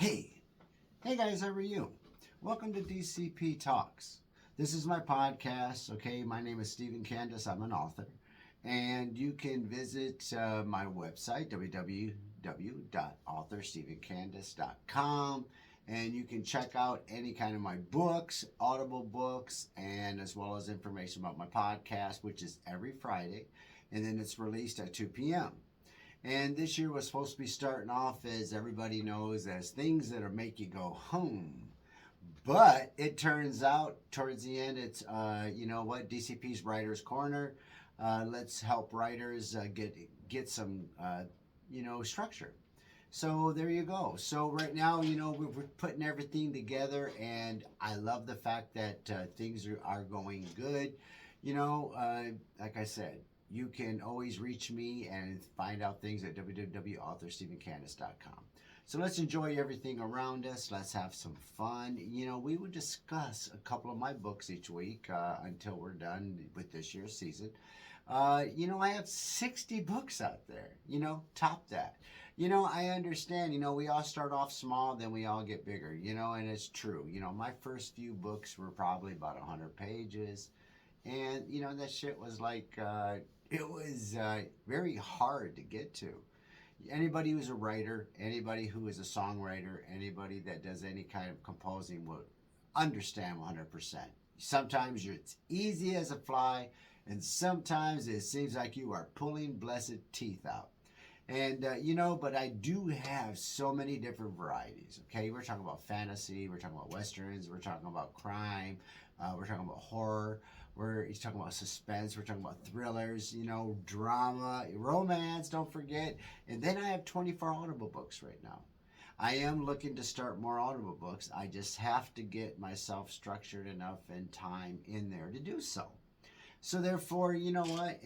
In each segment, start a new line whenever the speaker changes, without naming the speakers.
Hey, hey guys, how are you? Welcome to DCP Talks. This is my podcast. Okay, my name is Stephen Candace. I'm an author, and you can visit my website www.authorstephencandace.com, and you can check out any kind of my books, audible books, and as well as information about my podcast, which is every Friday, and then it's released at 2 p.m. And this year was supposed to be starting off, as everybody knows, as things that'll make you go home. But it turns out towards the end, it's, you know what, DCP's Writer's Corner. Let's help writers get some, structure. So there you go. So right now, we're putting everything together, and I love the fact that things are going good. Like I said, you can always reach me and find out things at www.authorstephencandace.com. So let's enjoy everything around us. Let's have some fun. We would discuss a couple of my books each week until we're done with this year's season. I have 60 books out there. Top that. I understand, we all start off small, then we all get bigger, and it's true. My first few books were probably about 100 pages. And, that shit was like, it was very hard to get to. Anybody who's a writer, anybody who is a songwriter, anybody that does any kind of composing will understand 100%. Sometimes it's easy as a fly, and sometimes it seems like you are pulling blessed teeth out. And, but I do have so many different varieties, okay? We're talking about fantasy, we're talking about westerns, we're talking about crime, we're talking about horror, he's talking about suspense, we're talking about thrillers, drama, romance, don't forget. And then I have 24 Audible books right now. I am looking to start more Audible books. I just have to get myself structured enough and time in there to do so. So therefore, you know what?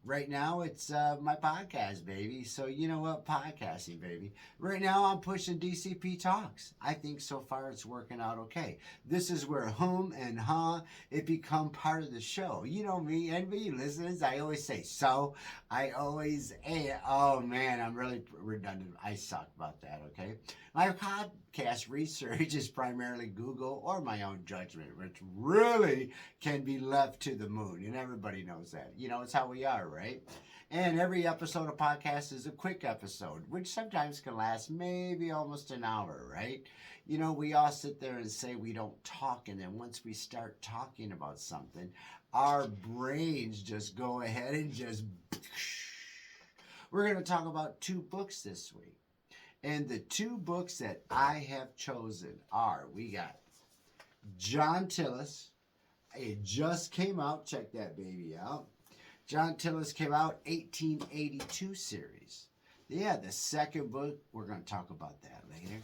Right now, it's my podcast, baby. So, you know what? Podcasting, baby. Right now, I'm pushing DCP Talks. I think so far it's working out okay. This is where hum and ha, it become part of the show. You know me, anybody listeners, I always say so. Oh man, I'm really redundant. I suck about that, okay? My podcast research is primarily Google or my own judgment, which really can be left to the moon, and everybody knows that. It's how we are, right? And every episode of podcast is a quick episode, which sometimes can last maybe almost an hour, right? We all sit there and say we don't talk, and then once we start talking about something, our brains just go ahead and just... We're going to talk about 2 books this week. And the 2 books that I have chosen are, we got John TILIS. It just came out. Check that baby out. John TILIS came out 1882 series. Yeah, the second book, we're going to talk about that later.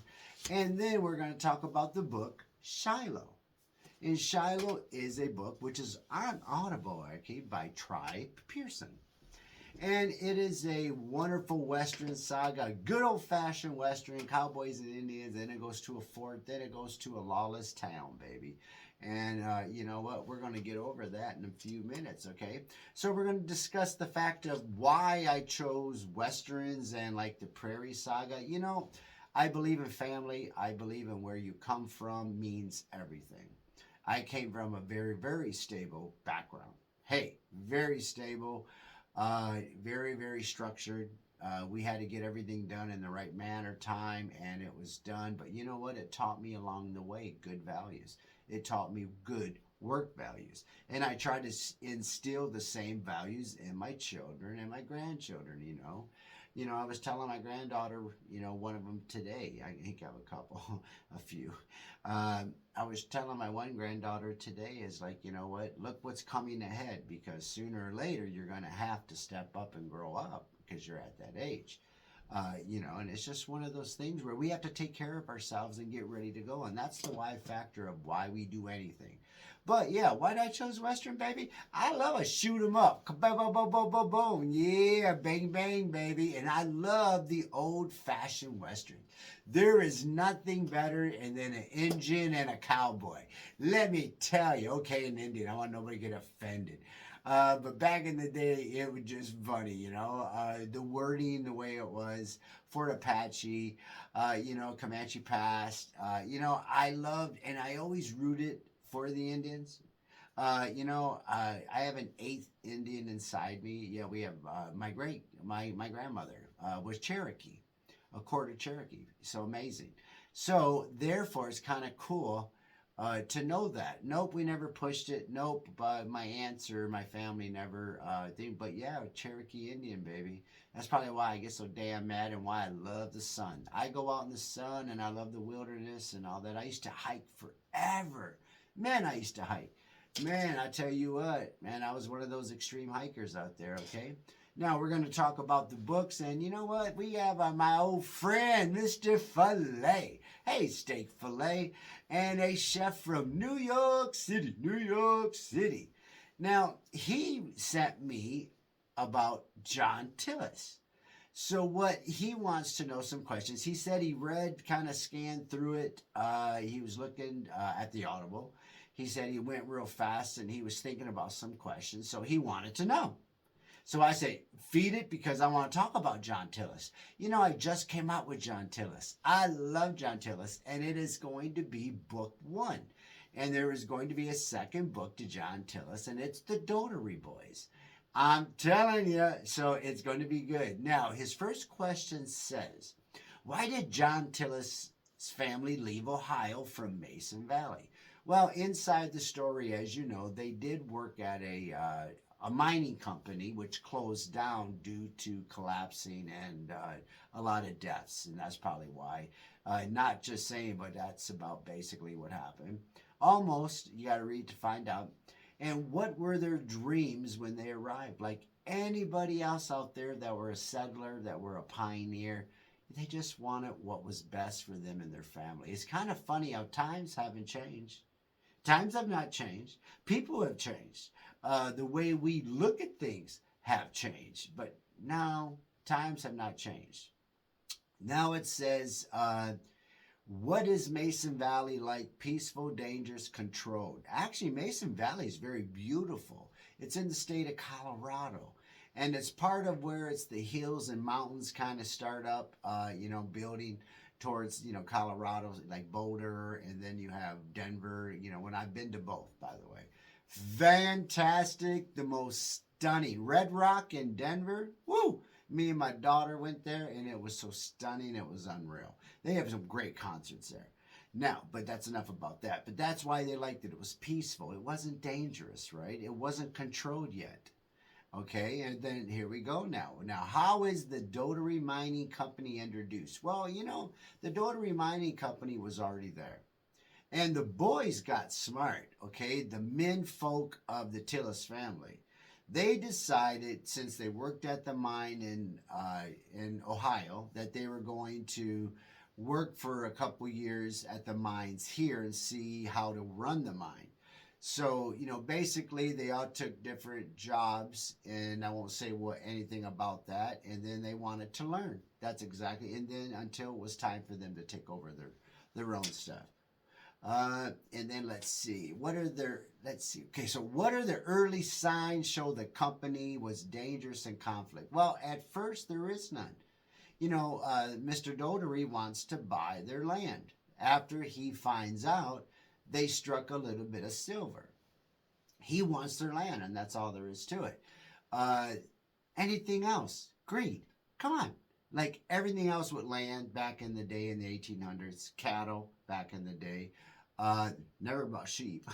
And then we're going to talk about the book SHILO. And SHILO is a book which is on Audible, okay, by Tri Pearson. And it is a wonderful Western saga, good old-fashioned Western, cowboys and Indians, then it goes to a fort, then it goes to a lawless town, baby. And you know what? We're going to get over that in a few minutes, okay? So we're going to discuss the fact of why I chose Westerns and like the Prairie Saga. I believe in family. I believe in where you come from means everything. I came from a very, very stable background. Hey, very stable. Very, very structured. We had to get everything done in the right manner, time, and it was done. But you know what? It taught me along the way good values. It taught me good work values. And I tried to instill the same values in my children and my grandchildren, I was telling my granddaughter, one of them today, I think I have a couple, a few. I was telling my one granddaughter today is like, what, look what's coming ahead, because sooner or later you're going to have to step up and grow up because you're at that age. And it's just one of those things where we have to take care of ourselves and get ready to go. And that's the why factor of why we do anything. But yeah, why did I choose Western, baby? I love a shoot 'em up. Boom, boom, boom, boom, boom, boom. Yeah, bang, bang, baby. And I love the old-fashioned Western. There is nothing better than an Indian and a cowboy. Let me tell you, okay, an Indian, I want nobody to get offended. But back in the day, it was just funny, you know, the wording, the way it was. Fort Apache, you know, Comanche Pass. You know, I loved and I always rooted for the Indians. You know, I have an eighth Indian inside me. Yeah, we have my grandmother was Cherokee, a quarter Cherokee. So amazing. So therefore, it's kind of cool to know that. Nope, we never pushed it. Nope, but my aunts or my family never think. But yeah, Cherokee Indian, baby. That's probably why I get so damn mad and why I love the sun. I go out in the sun and I love the wilderness and all that. I used to hike forever. Man, I used to hike. Man, I tell you what, man, I was one of those extreme hikers out there, okay? Now, we're going to talk about the books, and you know what? We have my old friend, Mr. Filet. Hey, Steak Filet, and a chef from New York City, New York City. Now, he sent me about John Tillis. So what he wants to know some questions. He said he read, kind of scanned through it. He was looking at the Audible. He said he went real fast and he was thinking about some questions. So he wanted to know. So I say, feed it because I want to talk about John Tillis. You know, I just came out with John Tillis. I love John Tillis, and it is going to be book 1. And there is going to be a second book to John Tillis, and it's The Dotery Boys. I'm telling you, so it's going to be good. Now, his first question says, why did John Tillis' family leave Ohio from Mason Valley? Well, inside the story, as you know, they did work at a mining company which closed down due to collapsing and a lot of deaths, and that's probably why. Not just saying, but that's about basically what happened. Almost, you got to read to find out. And what were their dreams when they arrived? Like anybody else out there that were a settler, that were a pioneer, they just wanted what was best for them and their family. It's kind of funny how times haven't changed. Times have not changed. People have changed. The way we look at things have changed. But now, times have not changed. Now it says, what is Mason Valley like? Peaceful, dangerous, controlled. Actually, Mason Valley is very beautiful. It's in the state of Colorado. And it's part of where it's the hills and mountains kind of start up, you know, building towards, you know, Colorado, like Boulder, and then you have Denver, you know, when I've been to both, by the way. Fantastic, the most stunning. Red Rock in Denver, woo! Me and my daughter went there, and it was so stunning, it was unreal. They have some great concerts there. Now, but that's enough about that. But that's why they liked it. It was peaceful. It wasn't dangerous, right? It wasn't controlled yet. Okay, and then here we go now. Now, how is the Dotery Mining Company introduced? Well, you know, the Dotery Mining Company was already there. And the boys got smart, okay? The men folk of the Tillis family. They decided, since they worked at the mine in Ohio, that they were going to work for a couple years at the mines here and see how to run the mine. So, you know, basically they all took different jobs, and I won't say anything about that, and then they wanted to learn. That's exactly, and then until it was time for them to take over their own stuff. And then let's see, okay, so what are the early signs show the company was dangerous in conflict? Well, at first there is none. You know, Mr. Dotery wants to buy their land. After he finds out they struck a little bit of silver. He wants their land, and that's all there is to it. Anything else? Greed. Come on. Like everything else with land back in the day in the 1800s, cattle back in the day. Never about sheep.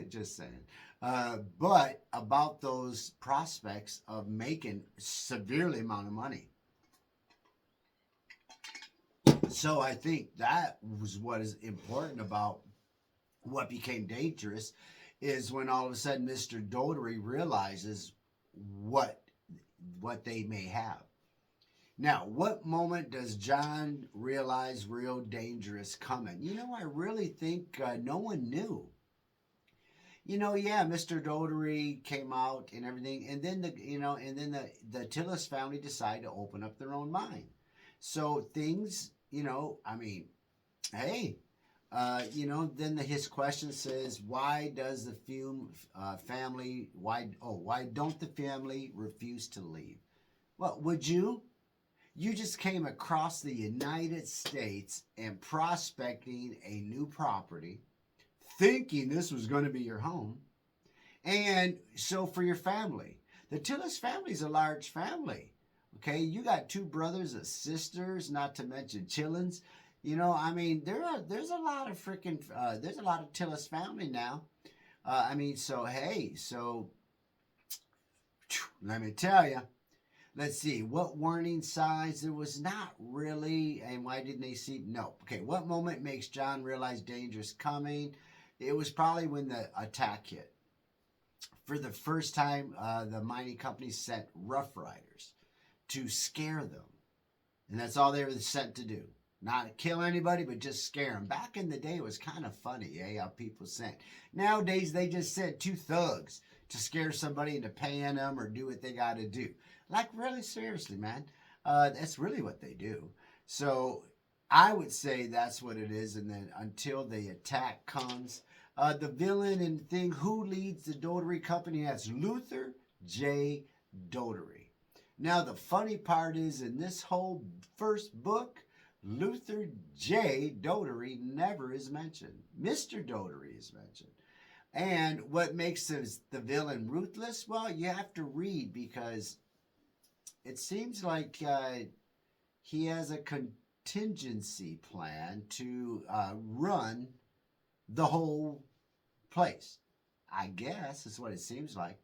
Just saying. But about those prospects of making severely amount of money. So I think that was what is important about what became dangerous is when all of a sudden Mr. Dotery realizes what they may have. Now, what moment does John realize real danger is coming? You know, I really think no one knew. You know, yeah, Mr. Dotery came out and everything, and then the Tillis family decided to open up their own mine. So things, you know, I mean, hey, Then his question says, why does the family, why don't the family refuse to leave? Well, would you? You just came across the United States and prospecting a new property, thinking this was going to be your home. And so for your family, the TILIS family is a large family. Okay, you got 2 brothers and sisters, not to mention chillins. There's a lot of there's a lot of TILIS family now. Let me tell you. Let's see, what warning signs? There was not really, and why didn't they see? No. Okay, what moment makes John realize danger is coming? It was probably when the attack hit. For the first time, the mining company sent Rough Riders to scare them. And that's all they were sent to do. Not kill anybody, but just scare them. Back in the day, it was kind of funny, how people sent. Nowadays, they just sent 2 thugs to scare somebody into paying them or do what they got to do. Like, really, seriously, man. That's really what they do. So I would say that's what it is. And then until the attack comes, the villain and thing, who leads the Dotery company? That's Luther J. Dotery. Now, the funny part is, in this whole first book, Luther J. Dotery never is mentioned. Mr. Dotery is mentioned. And what makes the villain ruthless? Well, you have to read, because it seems like he has a contingency plan to run the whole place. I guess is what it seems like.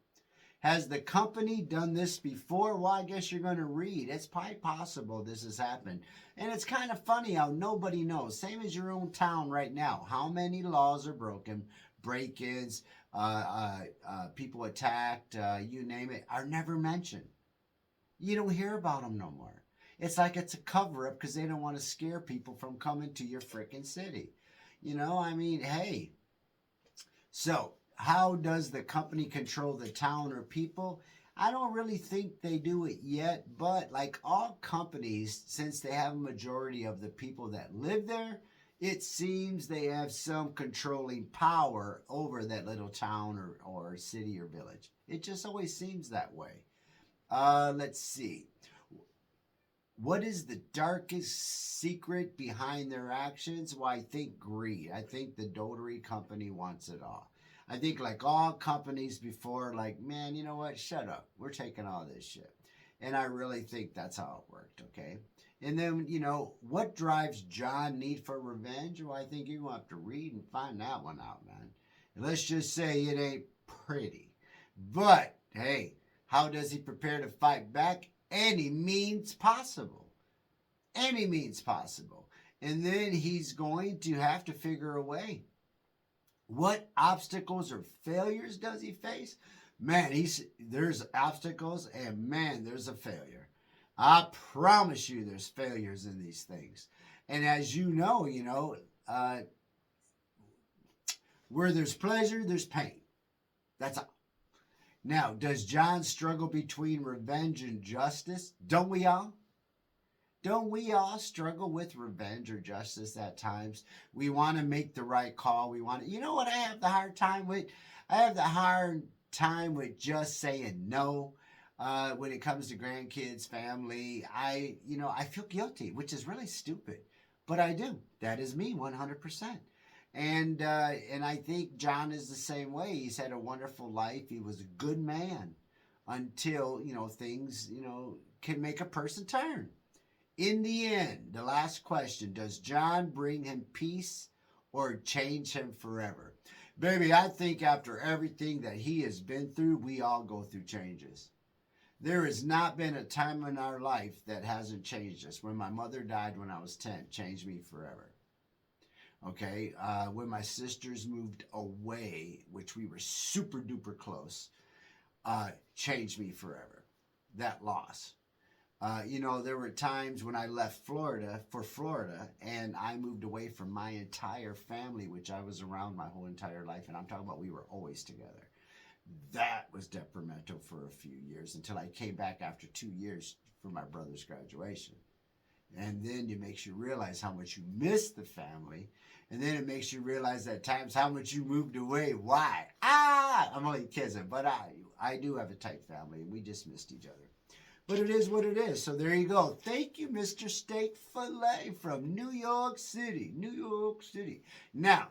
Has the company done this before? Well, I guess you're going to read. It's probably possible this has happened. And it's kind of funny how nobody knows. Same as your own town right now. How many laws are broken, break-ins, people attacked, you name it, are never mentioned. You don't hear about them no more. It's like it's a cover-up because they don't want to scare people from coming to your frickin' city. Hey. So, how does the company control the town or people? I don't really think they do it yet, but like all companies, since they have a majority of the people that live there, it seems they have some controlling power over that little town or city or village. It just always seems that way. Let's see. What is the darkest secret behind their actions? Well, I think greed. I think the Dotery company wants it all. I think like all companies before, like, man, you know what? Shut up. We're taking all this shit. And I really think that's how it worked, okay? And then, what drives John's need for revenge? Well, I think you're going to have to read and find that one out, man. And let's just say it ain't pretty. But, hey, how does he prepare to fight back? Any means possible. Any means possible. And then he's going to have to figure a way. What obstacles or failures does he face? Man, there's obstacles, and man, there's a failure. I promise you there's failures in these things. And as you know, where there's pleasure, there's pain. That's all. Now, does John struggle between revenge and justice? Don't we all? Don't we all struggle with revenge or justice at times? We want to make the right call. You know what I have the hard time with? I have the hard time with just saying no. When it comes to grandkids, family, I feel guilty, which is really stupid. But I do. That is me 100%. And I think John is the same way. He's had a wonderful life. He was a good man until, things, can make a person turn. In the end, the last question, does John bring him peace or change him forever? Baby, I think after everything that he has been through, we all go through changes. There has not been a time in our life that hasn't changed us. When my mother died when I was 10, changed me forever. Okay, when my sisters moved away, which we were super duper close, changed me forever. That loss. There were times when I left Florida for Florida, and I moved away from my entire family, which I was around my whole entire life, and I'm talking about we were always together. That was detrimental for a few years until I came back after 2 years for my brother's graduation. And then it makes you realize how much you miss the family. And then it makes you realize at times how much you moved away. Why? I'm only kidding, but I do have a tight family, and we just missed each other. But it is what it is. So there you go. Thank you, Mr. Steak Filet from New York City. New York City. Now,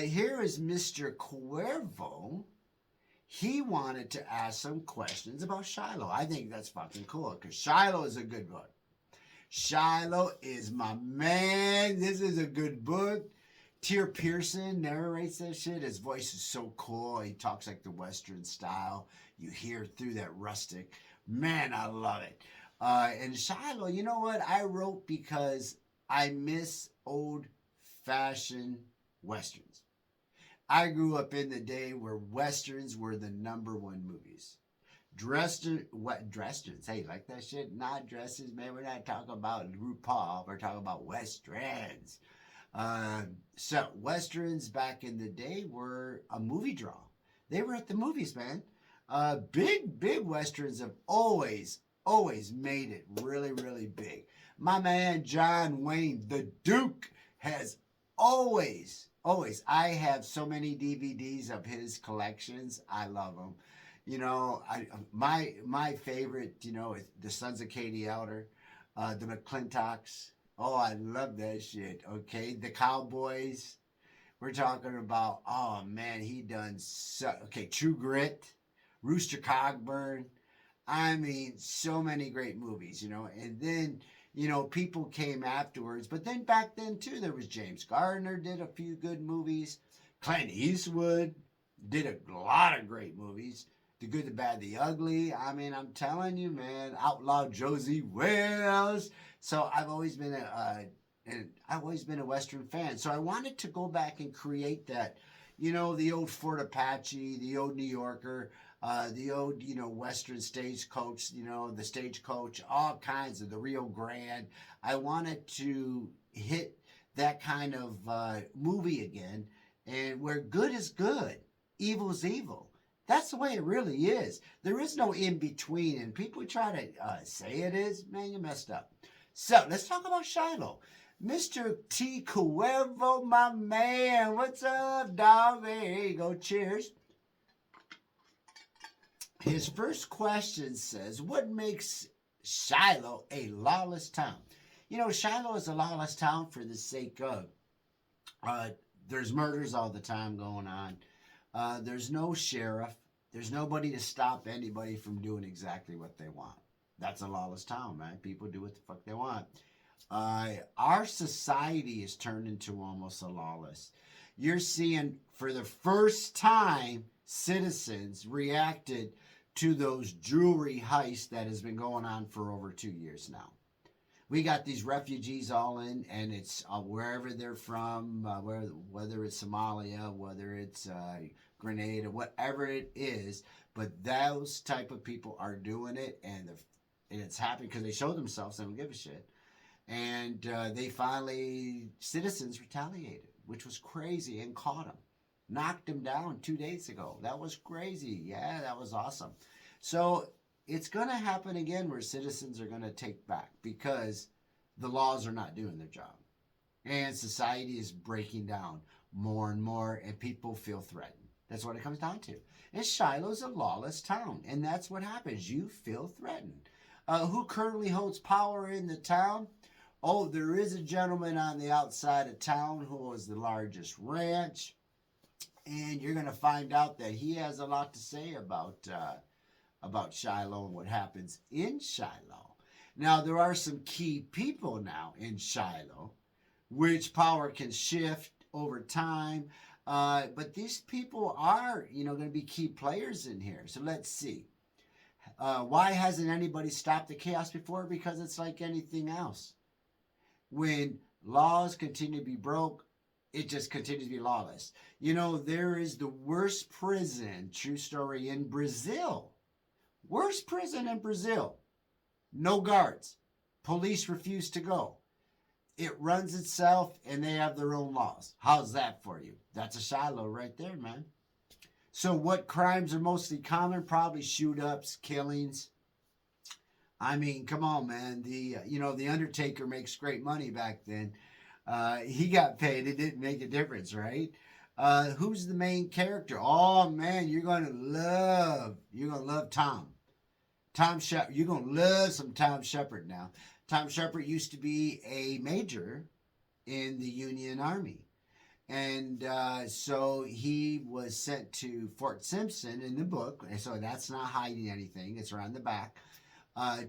here is Mr. Cuervo. He wanted to ask some questions about Shiloh. I think that's fucking cool because Shiloh is a good book. Shiloh is my man. This is a good book. Tyr Pearson narrates that shit. His voice is so cool. He talks like the Western style. You hear through that rustic. Man, I love it. And Shiloh, you know what? I wrote because I miss old-fashioned Westerns. I grew up in the day where Westerns were the #1 movies. Westerns? Hey, like that shit? Not dresses, man. We're not talking about RuPaul. We're talking about Westerns. So Westerns back in the day were a movie draw. They were at the movies, man. Big Westerns have always made it really, really big. My man John Wayne, the Duke, has always. I have so many DVDs of his collections. I love them. You know, my favorite, you know, is The Sons of Katie Elder, the McClintocks. Oh, I love that shit. Okay, the Cowboys. We're talking about. Oh man, he done so. Okay, True Grit, Rooster Cogburn. I mean, so many great movies. You know, and then. You know, people came afterwards. But then back then, too, there was James Gardner did a few good movies. Clint Eastwood did a lot of great movies. The Good, the Bad, the Ugly. I mean, I'm telling you, man. Outlaw Josie Wales. So I've always been a Western fan. So I wanted to go back and create that. You know, the old Fort Apache, the old New Yorker. The old, you know, Western stagecoach, you know, the stagecoach, all kinds of the Rio Grande. I wanted to hit that kind of movie again, and where good is good, evil is evil. That's the way it really is. There is no in between, and people try to say it is. Man, you messed up. So let's talk about Shiloh. Mr. T. Cuervo, my man. What's up, dog? There you go. Cheers. His first question says, what makes Shiloh a lawless town? You know, Shiloh is a lawless town for the sake of there's murders all the time going on. There's no sheriff. There's nobody to stop anybody from doing exactly what they want. That's a lawless town, man. People do what the fuck they want. Our society is turned into almost a lawless. You're seeing for the first time citizens reacted to those jewelry heists that has been going on for over 2 years now. We got these refugees all in, and it's wherever they're from, whether it's Somalia, whether it's Grenada, whatever it is. But those type of people are doing it, and it's happening because they show themselves. They don't give a shit. And citizens retaliated, which was crazy, and caught them. Knocked him down 2 days ago. That was crazy. Yeah, that was awesome. So it's going to happen again where citizens are going to take back because the laws are not doing their job. And society is breaking down more and more, and people feel threatened. That's what it comes down to. And Shiloh's a lawless town, and that's what happens. You feel threatened. Who currently holds power in the town? Oh, there is a gentleman on the outside of town who owns the largest ranch. And you're going to find out that he has a lot to say about Shiloh and what happens in Shiloh. Now, there are some key people now in Shiloh, which power can shift over time. But these people are, going to be key players in here. So let's see. Why hasn't anybody stopped the chaos before? Because it's like anything else. When laws continue to be broke, it just continues to be lawless. There is the worst prison, true story, in Brazil. Worst prison in Brazil. No guards. Police refuse to go. It runs itself, and they have their own laws. How's that for you? That's a Shiloh right there, man. So what crimes are mostly common? Probably shoot-ups, killings. I mean, come on, man. The Undertaker makes great money back then. He got paid. It didn't make a difference, right? Who's the main character? Oh man, you're gonna love Tom. Tom Shepard. You're gonna love some Tom Shepard now. Tom Shepard used to be a major in the Union Army. And so he was sent to Fort Simpson in the book. And so that's not hiding anything, it's around the back,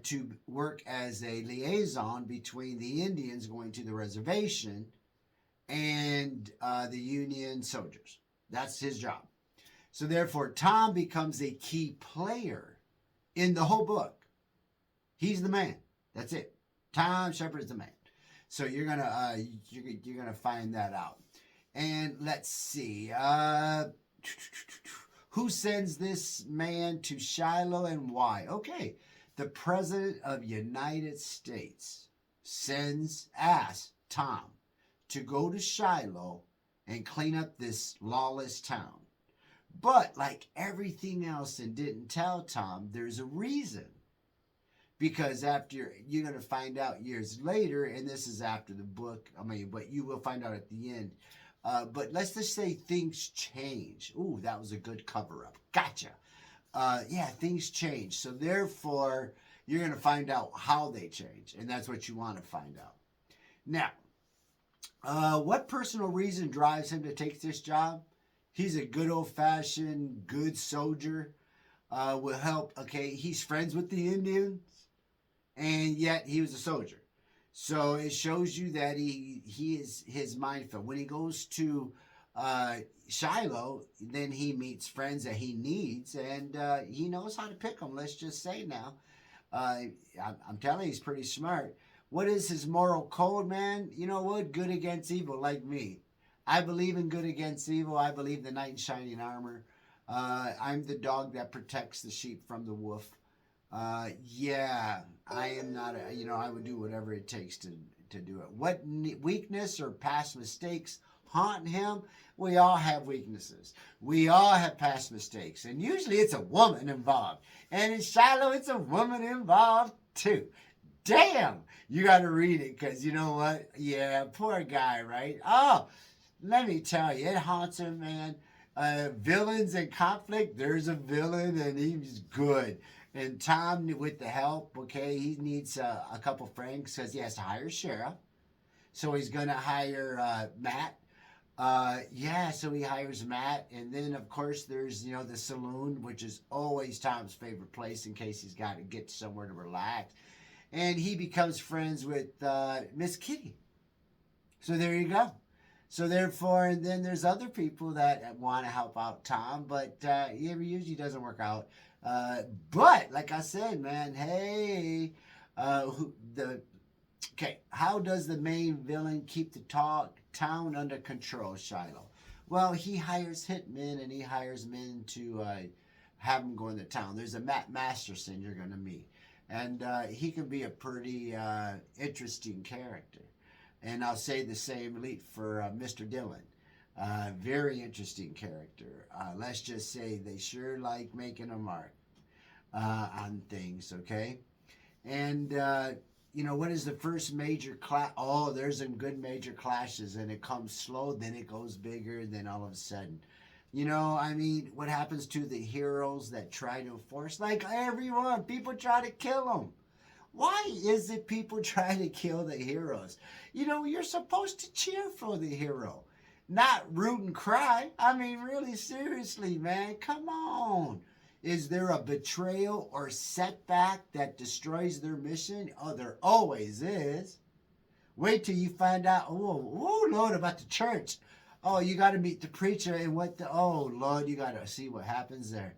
to work as a liaison between the Indians going to the reservation and the Union soldiers. That's his job. So therefore, Tom becomes a key player in the whole book. He's the man. That's it. Tom Shepard is the man. So you're gonna find that out. And let's see. Who sends this man to Shiloh and why? Okay. The President of the United States asks Tom to go to Shiloh and clean up this lawless town. But like everything else and didn't tell Tom, there's a reason. Because after, you're going to find out years later, and this is after the book, but you will find out at the end. But let's just say things change. Ooh, that was a good cover-up. Gotcha. Yeah, things change. So therefore, you're going to find out how they change. And that's what you want to find out. Now, what personal reason drives him to take this job? He's a good old-fashioned, good soldier. Will help. Okay, he's friends with the Indians. And yet he was a soldier. So it shows you that he is his mindful. When he goes to Shiloh, then he meets friends that he needs, and he knows how to pick them. Let's just say now. I'm telling you, he's pretty smart. What is his moral code, man? You know what? Good against evil, like me. I believe in good against evil. I believe the knight in shining armor. I'm the dog that protects the sheep from the wolf. Yeah, I am not, I would do whatever it takes to do it. What weakness or past mistakes haunt him? We all have weaknesses. We all have past mistakes. And usually it's a woman involved. And in Shiloh, it's a woman involved too. Damn, you got to read it because you know what? Yeah, poor guy, right? Oh, let me tell you, it haunts him, man. Villains in conflict, there's a villain and he's good. And Tom, with the help, okay, he needs a couple francs because he has to hire a sheriff. So he's going to hire Matt. Yeah, so he hires Matt. And then, of course, there's, the saloon, which is always Tom's favorite place in case he's got to get somewhere to relax. And he becomes friends with Miss Kitty. So there you go. So therefore, and then there's other people that want to help out Tom, but it usually doesn't work out. But like I said, man, hey, how does the main villain keep the town under control, Shiloh? Well, he hires hitmen and he hires men to have them go into town. There's a Matt Masterson you're going to meet, and he can be a pretty interesting character. And I'll say the same for Mr. Dillon. Very interesting character. Let's just say they sure like making a mark on things, okay? And, what is the first major clash? Oh, there's some good major clashes, and it comes slow, then it goes bigger, then all of a sudden. What happens to the heroes that try to enforce? Like everyone, people try to kill them. Why is it people try to kill the heroes? You're supposed to cheer for the hero, not root and cry. Really, seriously, man, come on. Is there a betrayal or setback that destroys their mission? Oh, there always is. Wait till you find out, oh Lord, about the church. Oh, you got to meet the preacher and oh, Lord, you got to see what happens there.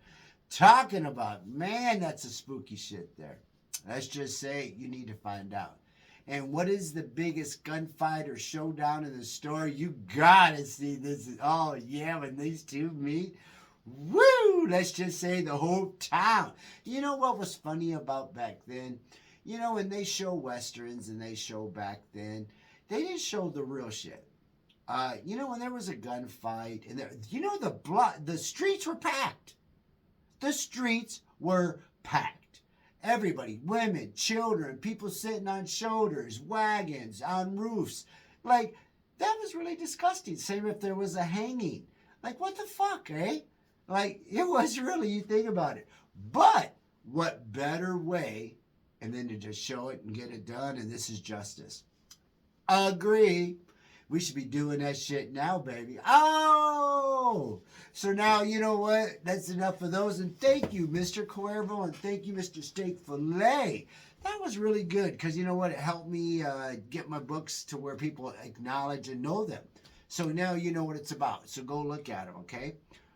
Talking about, man, that's a spooky shit there. Let's just say you need to find out. And what is the biggest gunfight or showdown in the story? You gotta see this. Oh yeah, when these two meet, woo! Let's just say the whole town. You know what was funny about back then? When they show westerns and they show back then, they didn't show the real shit. When there was a gunfight and the streets were packed. The streets were packed. Everybody, women, children, people sitting on shoulders, wagons, on roofs. Like, that was really disgusting. Same if there was a hanging. Like, what the fuck, eh? Like, it was really, you think about it. But what better way, and then to just show it and get it done, and this is justice. Agree. We should be doing that shit now, baby. Oh! So now, you know what? That's enough of those. And thank you, Mr. Cuervo, and thank you, Mr. Steak Filet. That was really good because you know what? It helped me get my books to where people acknowledge and know them. So now you know what it's about. So go look at them, okay?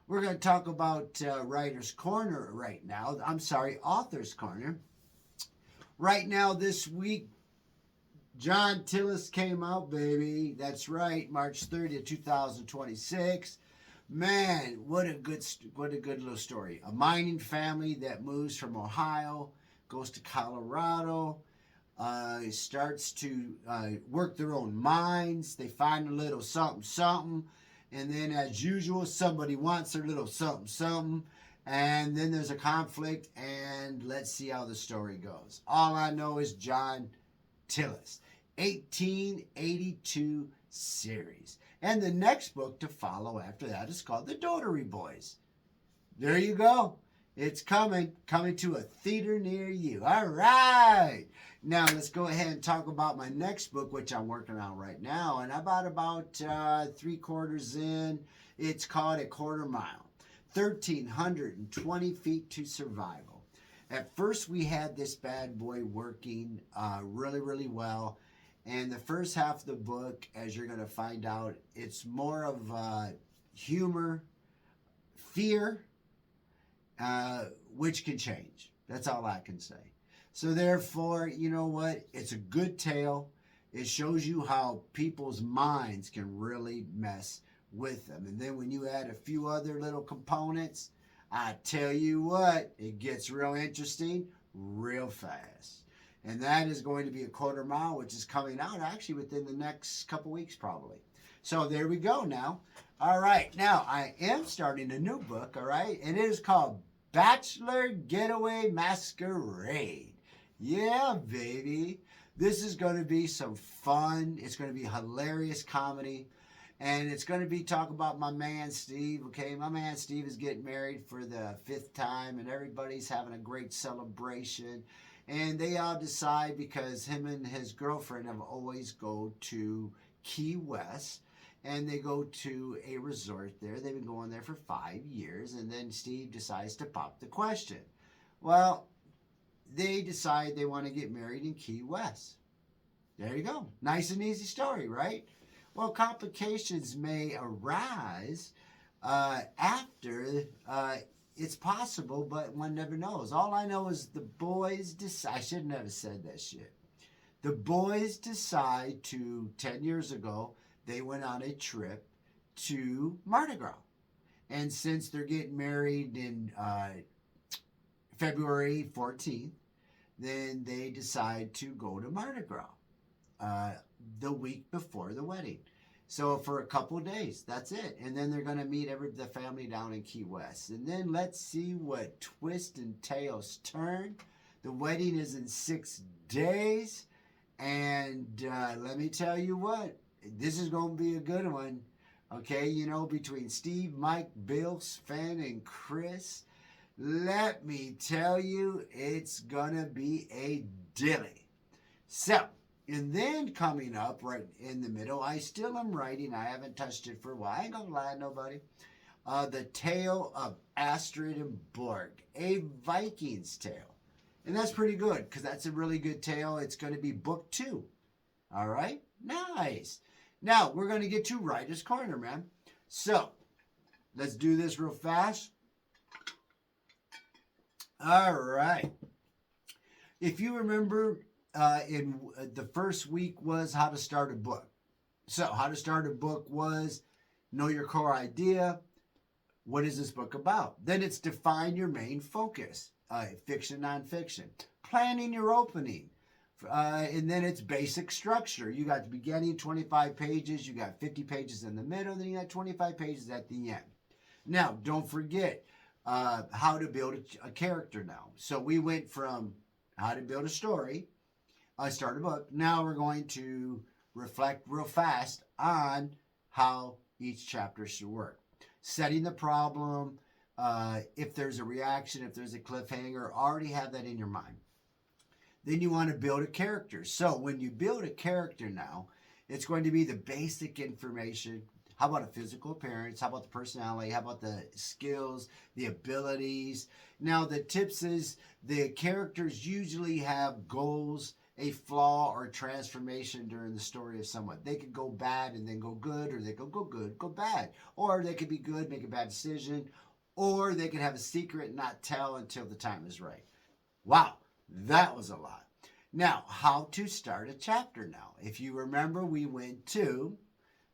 We're going to talk about Writer's Corner right now. I'm sorry, Author's Corner. Right now this week, John TILIS came out, baby. That's right, March 30th, 2026. Man, what a good little story. A mining family that moves from Ohio, goes to Colorado, starts to work their own mines. They find a little something, something. And then, as usual, somebody wants their little something, something. And then there's a conflict, and let's see how the story goes. All I know is John TILIS, 1882 series. And the next book to follow after that is called The Dotary Boys. There you go. It's coming to a theater near you. All right. Now let's go ahead and talk about my next book, which I'm working on right now. And about 3/4 in, it's called A Quarter Mile, 1,320 feet to survival. At first, we had this bad boy working really, really well. And the first half of the book, as you're going to find out, it's more of humor, fear, which can change. That's all I can say. So therefore, you know what? It's a good tale. It shows you how people's minds can really mess with them. And then when you add a few other little components, I tell you what, it gets real interesting real fast. And that is going to be A Quarter Mile, which is coming out actually within the next couple weeks probably. So there we go now. All right. Now, I am starting a new book, all right? And it is called Bachelor Getaway Masquerade. Yeah, baby. This is going to be some fun. It's going to be hilarious comedy. And it's going to be talk about my man, Steve, okay? My man, Steve, is getting married for the 5th time, and everybody's having a great celebration. And they all decide, because him and his girlfriend have always go to Key West, and they go to a resort there. They've been going there for 5 years, and then Steve decides to pop the question. Well, they decide they want to get married in Key West. There you go. Nice and easy story, right? Well, complications may arise after it's possible, but one never knows. All I know is the boys decide. I should never said that shit. The boys decide to, 10 years ago, they went on a trip to Mardi Gras. And since they're getting married in February 14th, then they decide to go to Mardi Gras the week before the wedding. So for a couple of days, that's it. And then they're going to meet the family down in Key West. And then let's see what twists and tales turn. The wedding is in 6 days. And let me tell you what, this is going to be a good one. Okay, you know, between Steve, Mike, Bill, Sven, and Chris, let me tell you, it's going to be a dilly. So, and then coming up right in the middle, I still am writing. I haven't touched it for a while. I ain't going to lie to nobody. The Tale of Astrid and Borg, a Viking's tale. And that's pretty good because that's a really good tale. It's going to be book 2. All right? Nice. Now, we're going to get to Writer's Corner, man. So, let's do this real fast. All right. If you remember, in the first week was how to start a book. So, how to start a book was know your core idea. What is this book about? Then it's define your main focus. Fiction, nonfiction. Planning your opening. And then it's basic structure. You got the beginning, 25 pages. You got 50 pages in the middle. Then you got 25 pages at the end. Now, don't forget how to build a character now. So we went from how to build a story, start a book. Now we're going to reflect real fast on how each chapter should work. Setting the problem, if there's a reaction, if there's a cliffhanger, already have that in your mind. Then you want to build a character. So when you build a character now, it's going to be the basic information. How about a physical appearance? How about the personality? How about the skills, the abilities? Now, the tips is the characters usually have goals, a flaw, or transformation during the story of someone. They could go bad and then go good, or they could go good, go bad. Or they could be good, make a bad decision, or they could have a secret and not tell until the time is right. Wow, that was a lot. Now, how to start a chapter now. If you remember, we went to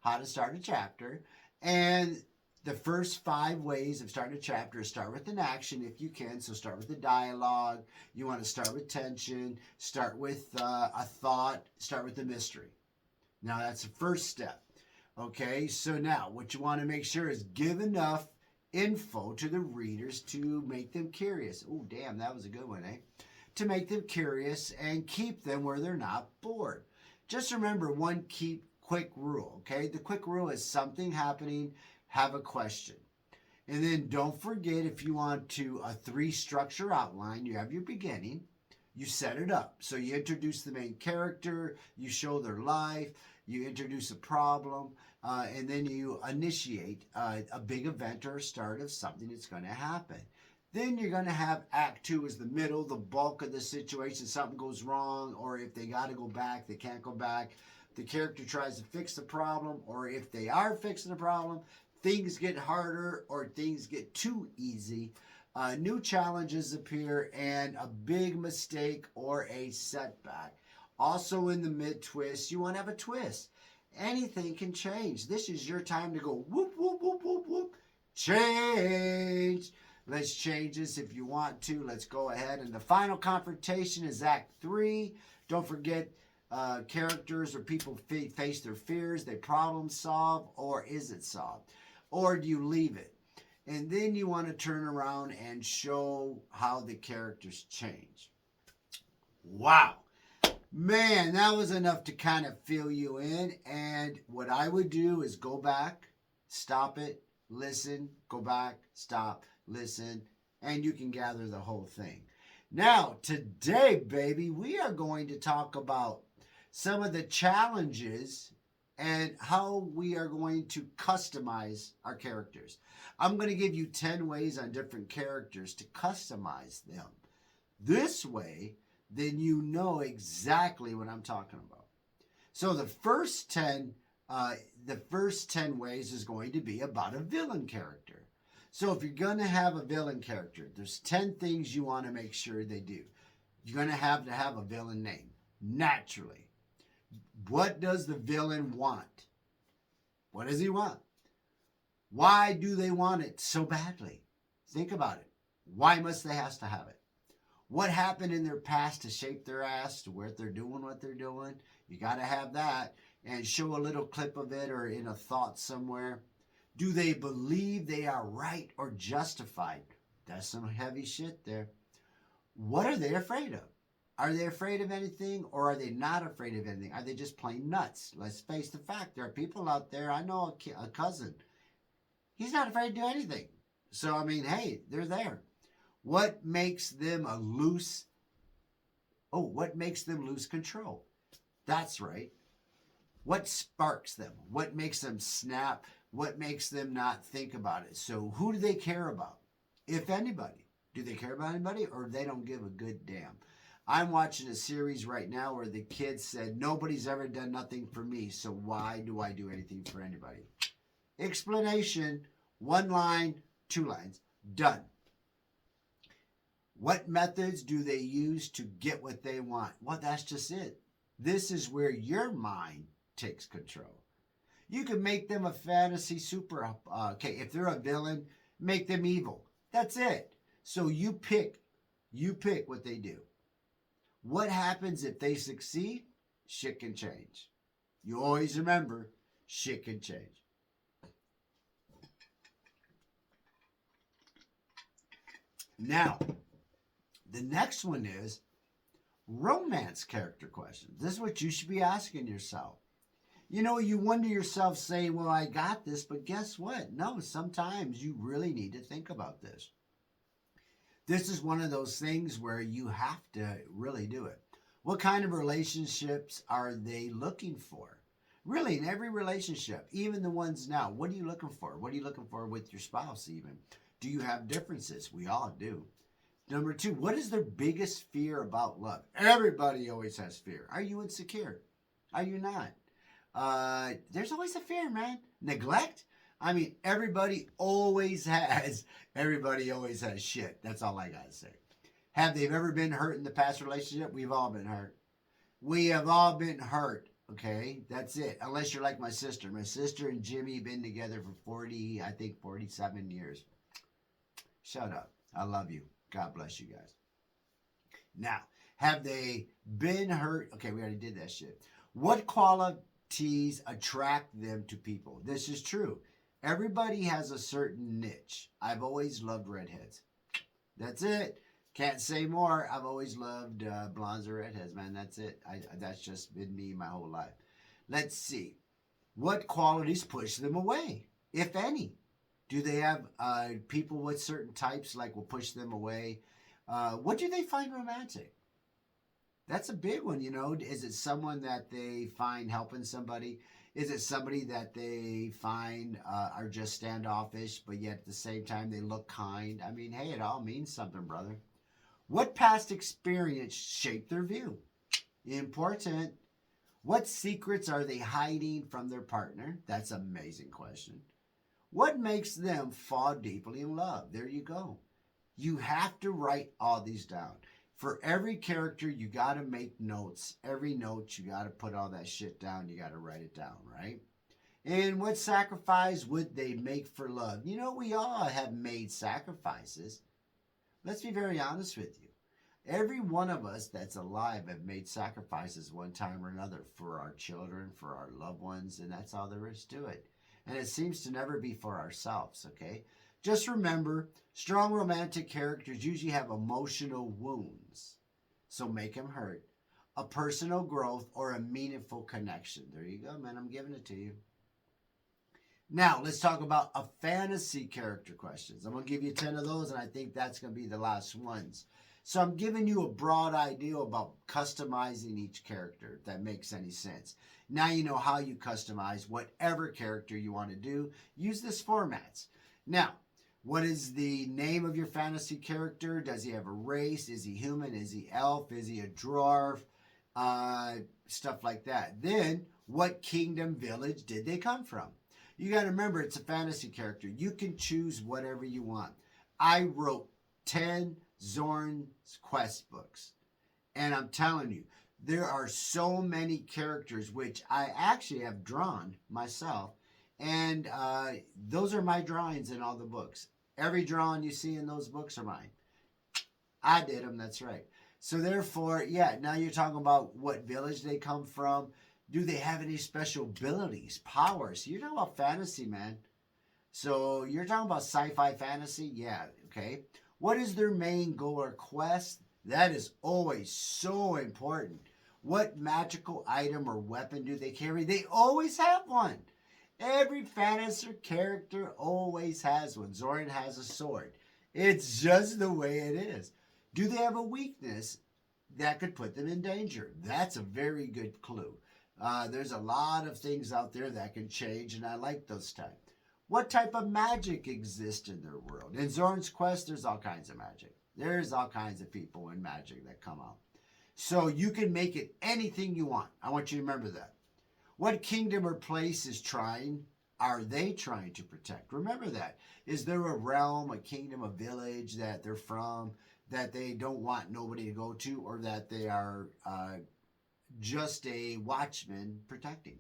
how to start a chapter, and the first 5 ways of starting a chapter is start with an action if you can. So start with the dialogue. You want to start with tension, start with a thought, start with the mystery. Now that's the first step. Okay, so now what you want to make sure is give enough info to the readers to make them curious. Oh, damn, that was a good one, eh? To make them curious and keep them where they're not bored. Just remember one quick rule, okay? The quick rule is something happening, have a question. And then don't forget, if you want to a 3-structure outline, you have your beginning, you set it up. So you introduce the main character, you show their life, you introduce a problem, and then you initiate a big event or a start of something that's going to happen. Then you're going to have Act 2 as the middle, the bulk of the situation. Something goes wrong, or if they got to go back, they can't go back. The character tries to fix the problem, or if they are fixing the problem, things get harder or things get too easy. New challenges appear and a big mistake or a setback. Also in the mid-twist, you want to have a twist. Anything can change. This is your time to go whoop, whoop, whoop, whoop, whoop. Change. Let's change this if you want to. Let's go ahead. And the final confrontation is Act 3. Don't forget, characters or people face their fears, they problem solve, or is it solved? Or do you leave it? And then you want to turn around and show how the characters change. Wow. Man, that was enough to kind of fill you in. And what I would do is go back, stop it, listen, go back, stop, listen, and you can gather the whole thing. Now, today, baby, we are going to talk about some of the challenges and how we are going to customize our characters. I'm going to give you 10 ways on different characters to customize them. This way, then you know exactly what I'm talking about. So the first 10 ways is going to be about a villain character. So if you're going to have a villain character, there's 10 things you want to make sure they do. You're going to have a villain name, naturally. What does the villain want? What does he want? Why do they want it so badly? Think about it. Why must they have to have it? What happened in their past to shape their ass to where they're doing what they're doing? You got to have that and show a little clip of it or in a thought somewhere. Do they believe they are right or justified? That's some heavy shit there. What are they afraid of? Are they afraid of anything, or are they not afraid of anything? Are they just plain nuts? Let's face the fact. There are people out there. I know a cousin. He's not afraid to do anything. So, I mean, hey, they're there. What makes them lose control? That's right. What sparks them? What makes them snap? What makes them not think about it? So who do they care about? If anybody. Do they care about anybody, or they don't give a good damn? I'm watching a series right now where the kid said, nobody's ever done nothing for me, so why do I do anything for anybody? Explanation, 1 line, 2 lines, done. What methods do they use to get what they want? Well, that's just it. This is where your mind takes control. You can make them a fantasy super, if they're a villain, make them evil. That's it. So you pick what they do. What happens if they succeed? Shit can change. You always remember, shit can change. Now, the next one is, Romance character questions. This is what you should be asking yourself. You know, you wonder yourself saying, well, I got this, but guess what? No, sometimes you really need to think about this. This is one of those things where you have to really do it. What kind of relationships are they looking for? Really, in every relationship, even the ones now, what are you looking for? What are you looking for with your spouse, even? Do you have differences? We all do. Number two, what is their biggest fear about love? Everybody always has fear. Are you insecure? Are you not? There's always a fear, man. Neglect? I mean, everybody always has shit. That's all I gotta say. Have they ever been hurt in the past relationship? We've all been hurt. We have all been hurt. Okay, that's it. Unless you're like my sister. My sister and Jimmy have been together for 47 years. Shut up. I love you. God bless you guys. Now, have they been hurt? Okay, we already did that shit. What qualities attract them to people? This is true. Everybody has a certain niche. I've always loved redheads. That's it. Can't say more. I've always loved blondes or redheads, man. That's it. That's just been me my whole life. Let's see. What qualities push them away, if any? Do they have people with certain types like will push them away? What do they find romantic? That's a big one, you know. Is it someone that they find helping somebody? Is it somebody that they find are just standoffish, but yet at the same time they look kind? I mean, hey, it all means something, brother. What past experience shaped their view? Important. What secrets are they hiding from their partner? That's an amazing question. What makes them fall deeply in love? There you go. You have to write all these down. For every character, you got to make notes. Every note, you got to put all that shit down. You got to write it down, right? And what sacrifice would they make for love? You know, we all have made sacrifices. Let's be very honest with you. Every one of us that's alive have made sacrifices one time or another for our children, for our loved ones, and that's all there is to it. And it seems to never be for ourselves, okay? Just remember, strong romantic characters usually have emotional wounds. So make them hurt. A personal growth or a meaningful connection. There you go, man. I'm giving it to you. Now, let's talk about a fantasy character questions. I'm going to give you 10 of those, and I think that's going to be the last ones. So I'm giving you a broad idea about customizing each character, if that makes any sense. Now you know how you customize whatever character you want to do. Use this formats. Now, what is the name of your fantasy character? Does he have a race? Is he human? Is he elf? Is he a dwarf? Stuff like that. Then, what kingdom, village did they come from? You got to remember, it's a fantasy character. You can choose whatever you want. I wrote 10 Zorn's Quest books. And I'm telling you, there are so many characters which I actually have drawn myself. And those are my drawings in all the books. Every drawing you see in those books are mine. I did them, that's right. So therefore, yeah, now you're talking about what village they come from. Do they have any special abilities, powers? You're talking about fantasy, man. So you're talking about sci-fi fantasy? Yeah, okay. What is their main goal or quest? That is always so important. What magical item or weapon do they carry? They always have one. Every fantasy character always has one. Zoran has a sword. It's just the way it is. Do they have a weakness that could put them in danger? That's a very good clue. There's a lot of things out there that can change, and I like those types. What type of magic exists in their world? In Zorn's Quest, there's all kinds of magic. There's all kinds of people in magic that come out. So you can make it anything you want. I want you to remember that. What kingdom or place are they trying to protect? Remember that. Is there a realm, a kingdom, a village that they're from that they don't want nobody to go to, or that they are just a watchman protecting?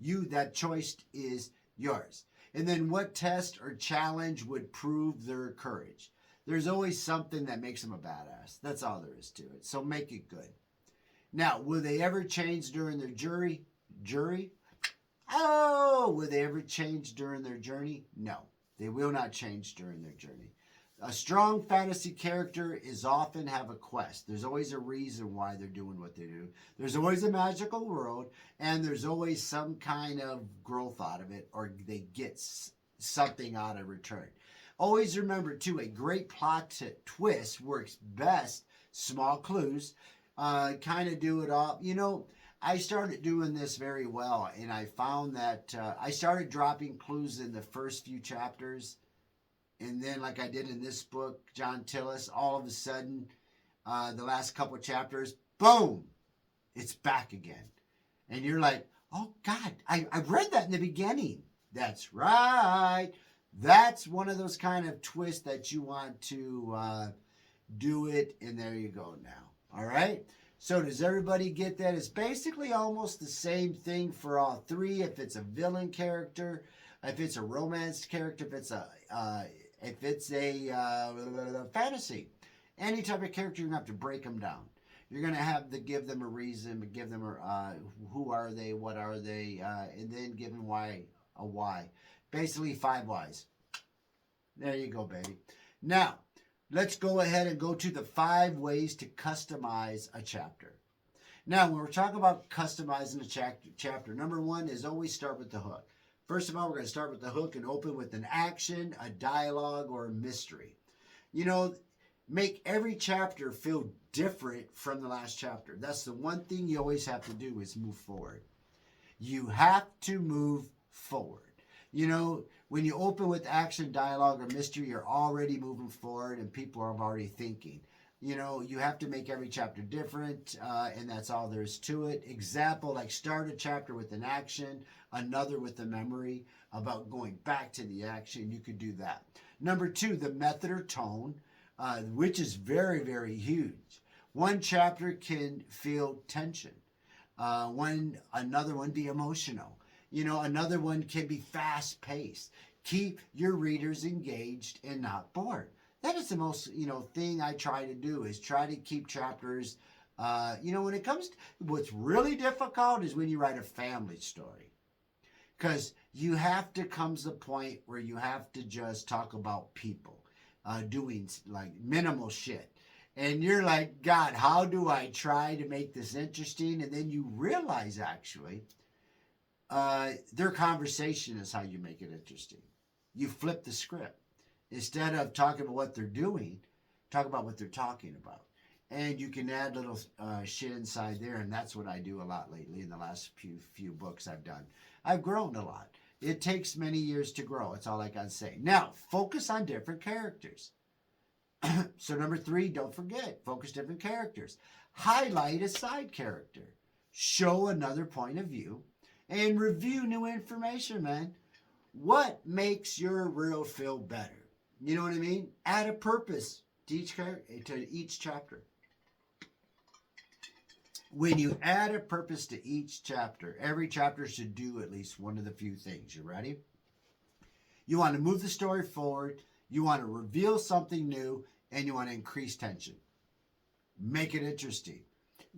That choice is yours. And then what test or challenge would prove their courage? There's always something that makes them a badass. That's all there is to it. So make it good. Now, will they ever change during their jury? Oh, will they ever change during their journey? No, they will not change during their journey. A strong fantasy character is often have a quest. There's always a reason why they're doing what they do. There's always a magical world, and there's always some kind of growth out of it, or they get something out of return. Always remember, too, a great plot twist works best. Small clues, kind of do it all. You know, I started doing this very well, and I found that I started dropping clues in the first few chapters. And then, like I did in this book, John Tillis, all of a sudden, the last couple of chapters, boom, it's back again. And you're like, oh, God, I read that in the beginning. That's right. That's one of those kind of twists that you want to do it. And there you go now. All right. So does everybody get that? It's basically almost the same thing for all three. If it's a villain character, if it's a romance character, if it's a fantasy, any type of character, you're going to have to break them down. You're going to have to give them a reason, give them who are they, what are they, and then give them a why. Basically 5 whys. There you go, baby. Now, let's go ahead and go to the 5 ways to customize a chapter. Now, when we're talking about customizing a chapter, number 1 is always start with the hook. First of all, we're going to start with the hook and open with an action, a dialogue, or a mystery. You know, make every chapter feel different from the last chapter. That's the one thing you always have to do is move forward. You have to move forward. You know, when you open with action, dialogue, or mystery, you're already moving forward and people are already thinking. You know, you have to make every chapter different, and that's all there is to it. Example, like start a chapter with an action, another with a memory about going back to the action. You could do that. Number 2, the method or tone, which is very, very huge. One chapter can feel tension. Another one be emotional. You know, another one can be fast-paced. Keep your readers engaged and not bored. That is the most, thing I try to do is try to keep chapters, when it comes to what's really difficult is when you write a family story. Because you have to come to the point where you have to just talk about people doing like minimal shit. And you're like, God, how do I try to make this interesting? And then you realize actually their conversation is how you make it interesting. You flip the script. Instead of talking about what they're doing, talk about what they're talking about. And you can add little shit inside there, and that's what I do a lot lately in the last few books I've done. I've grown a lot. It takes many years to grow. That's all I can say. Now, focus on different characters. So number 3, don't forget, focus different characters. Highlight a side character. Show another point of view. And review new information, man. What makes your reel feel better? You know what I mean? Add a purpose to each chapter. When you add a purpose to each chapter, every chapter should do at least one of the few things. You ready? You want to move the story forward, you want to reveal something new, and you want to increase tension. Make it interesting.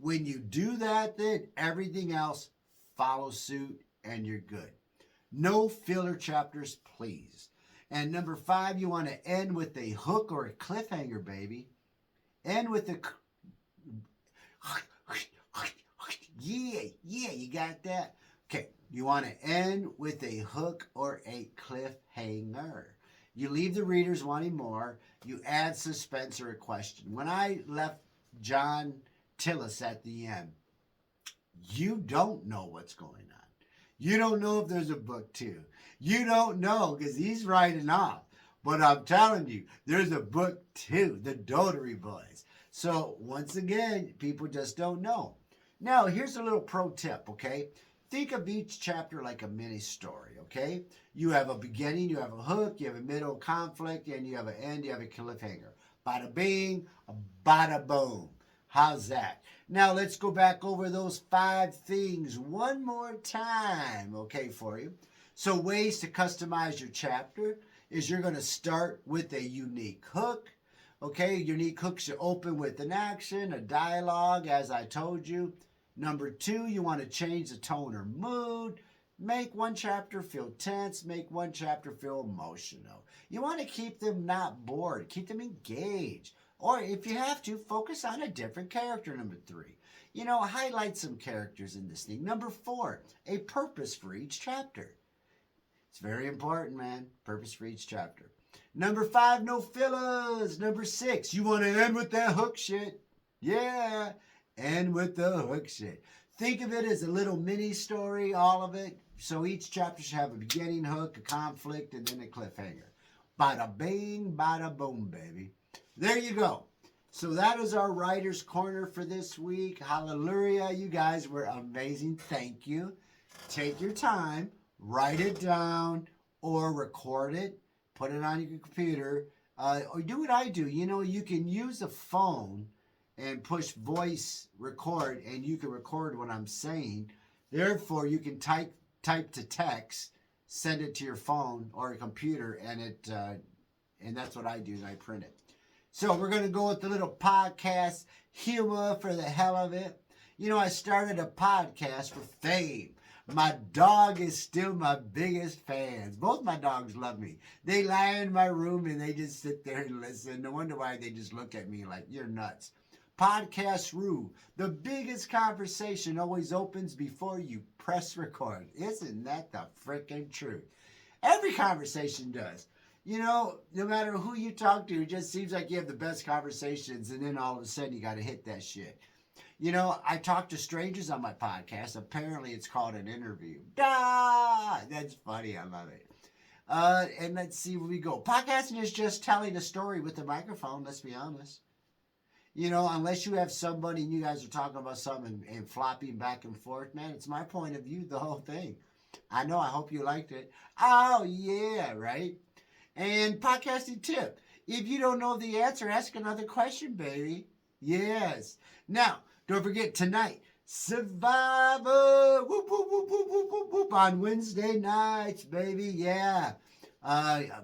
When you do that, then everything else follows suit and you're good. No filler chapters, please. And number 5, you want to end with a hook or a cliffhanger, baby. End with a... Yeah, you got that? Okay, you want to end with a hook or a cliffhanger. You leave the readers wanting more. You add suspense or a question. When I left John Tillis at the end, you don't know what's going on. You don't know if there's a book 2. You don't know because he's writing off. But I'm telling you, there's a book 2, The Dotary Boys. So once again, people just don't know. Now, here's a little pro tip, okay? Think of each chapter like a mini story, okay? You have a beginning, you have a hook, you have a middle conflict, and you have an end, you have a cliffhanger. Bada bing, bada boom. How's that? Now, let's go back over those 5 things one more time, okay, for you. So ways to customize your chapter is you're going to start with a unique hook. Okay, unique hook should open with an action, a dialogue, as I told you. Number 2, you want to change the tone or mood. Make one chapter feel tense. Make one chapter feel emotional. You want to keep them not bored. Keep them engaged. Or if you have to, focus on a different character. Number 3. Highlight some characters in this thing. Number 4, a purpose for each chapter. It's very important, man. Purpose for each chapter. Number 5, no fillers. Number 6, you want to end with that hook shit. Yeah, end with the hook shit. Think of it as a little mini story, all of it. So each chapter should have a beginning hook, a conflict, and then a cliffhanger. Bada bing, bada boom, baby. There you go. So that is our Writer's Corner for this week. Hallelujah. You guys were amazing. Thank you. Take your time. Write it down or record it. Put it on your computer. Or do what I do. You can use a phone and push voice record, and you can record what I'm saying. Therefore, you can type to text, send it to your phone or a computer, and that's what I do, and I print it. So we're going to go with the little podcast humor for the hell of it. I started a podcast for fame. My dog is still my biggest fans. Both my dogs love me. They lie in my room and they just sit there and listen. No wonder why they just look at me like, you're nuts. Podcast rule. The biggest conversation always opens before you press record. Isn't that the freaking truth? Every conversation does. No matter who you talk to, it just seems like you have the best conversations, and then all of a sudden you got to hit that shit. I talk to strangers on my podcast. Apparently it's called an interview. That's funny. I love it. And let's see where we go. Podcasting is just telling a story with a microphone, let's be honest. Unless you have somebody and you guys are talking about something and flopping back and forth, man, it's my point of view, the whole thing. I know, I hope you liked it. Oh, yeah, right? And podcasting tip. If you don't know the answer, ask another question, baby. Yes. Now, don't forget tonight, Survivor, whoop, whoop, whoop, whoop, whoop, whoop, whoop, on Wednesday nights, baby, yeah.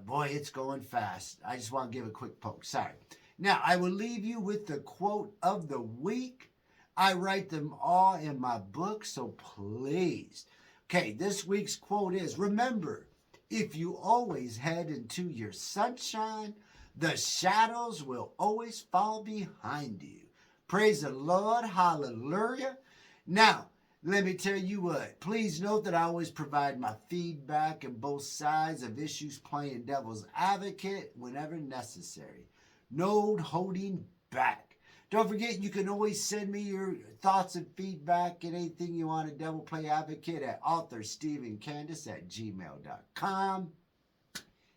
Boy, it's going fast. I just want to give a quick poke. Sorry. Now, I will leave you with the quote of the week. I write them all in my book, so please. Okay, this week's quote is, remember, if you always head into your sunshine, the shadows will always fall behind you. Praise the Lord. Hallelujah. Now, let me tell you what. Please note that I always provide my feedback and both sides of issues, playing devil's advocate whenever necessary. No holding back. Don't forget, you can always send me your thoughts and feedback and anything you want to devil play advocate at authorstephencandace@gmail.com.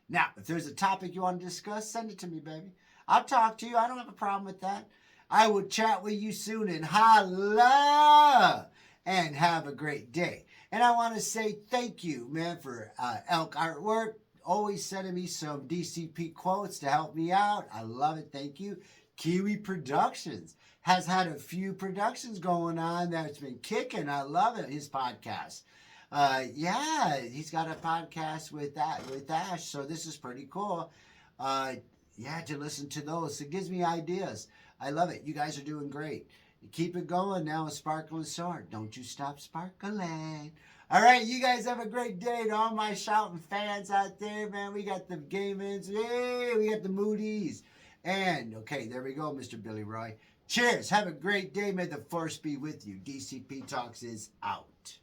Now, if there's a topic you want to discuss, send it to me, baby. I'll talk to you. I don't have a problem with that. I will chat with you soon, and holla, and have a great day. And I want to say thank you, man, for Elk Artwork. Always sending me some DCP quotes to help me out. I love it. Thank you. Kiwi Productions has had a few productions going on that's been kicking. I love it. His podcast. Yeah, he's got a podcast with Ash. So this is pretty cool. Yeah, to listen to those. It gives me ideas. I love it. You guys are doing great. Keep it going now with Sparkling Sword. Don't you stop sparkling. All right, you guys have a great day. To all my shouting fans out there, man, we got the Gamins. Hey, we got the Moody's. And, okay, there we go, Mr. Billy Roy. Cheers. Have a great day. May the force be with you. DCP Talks is out.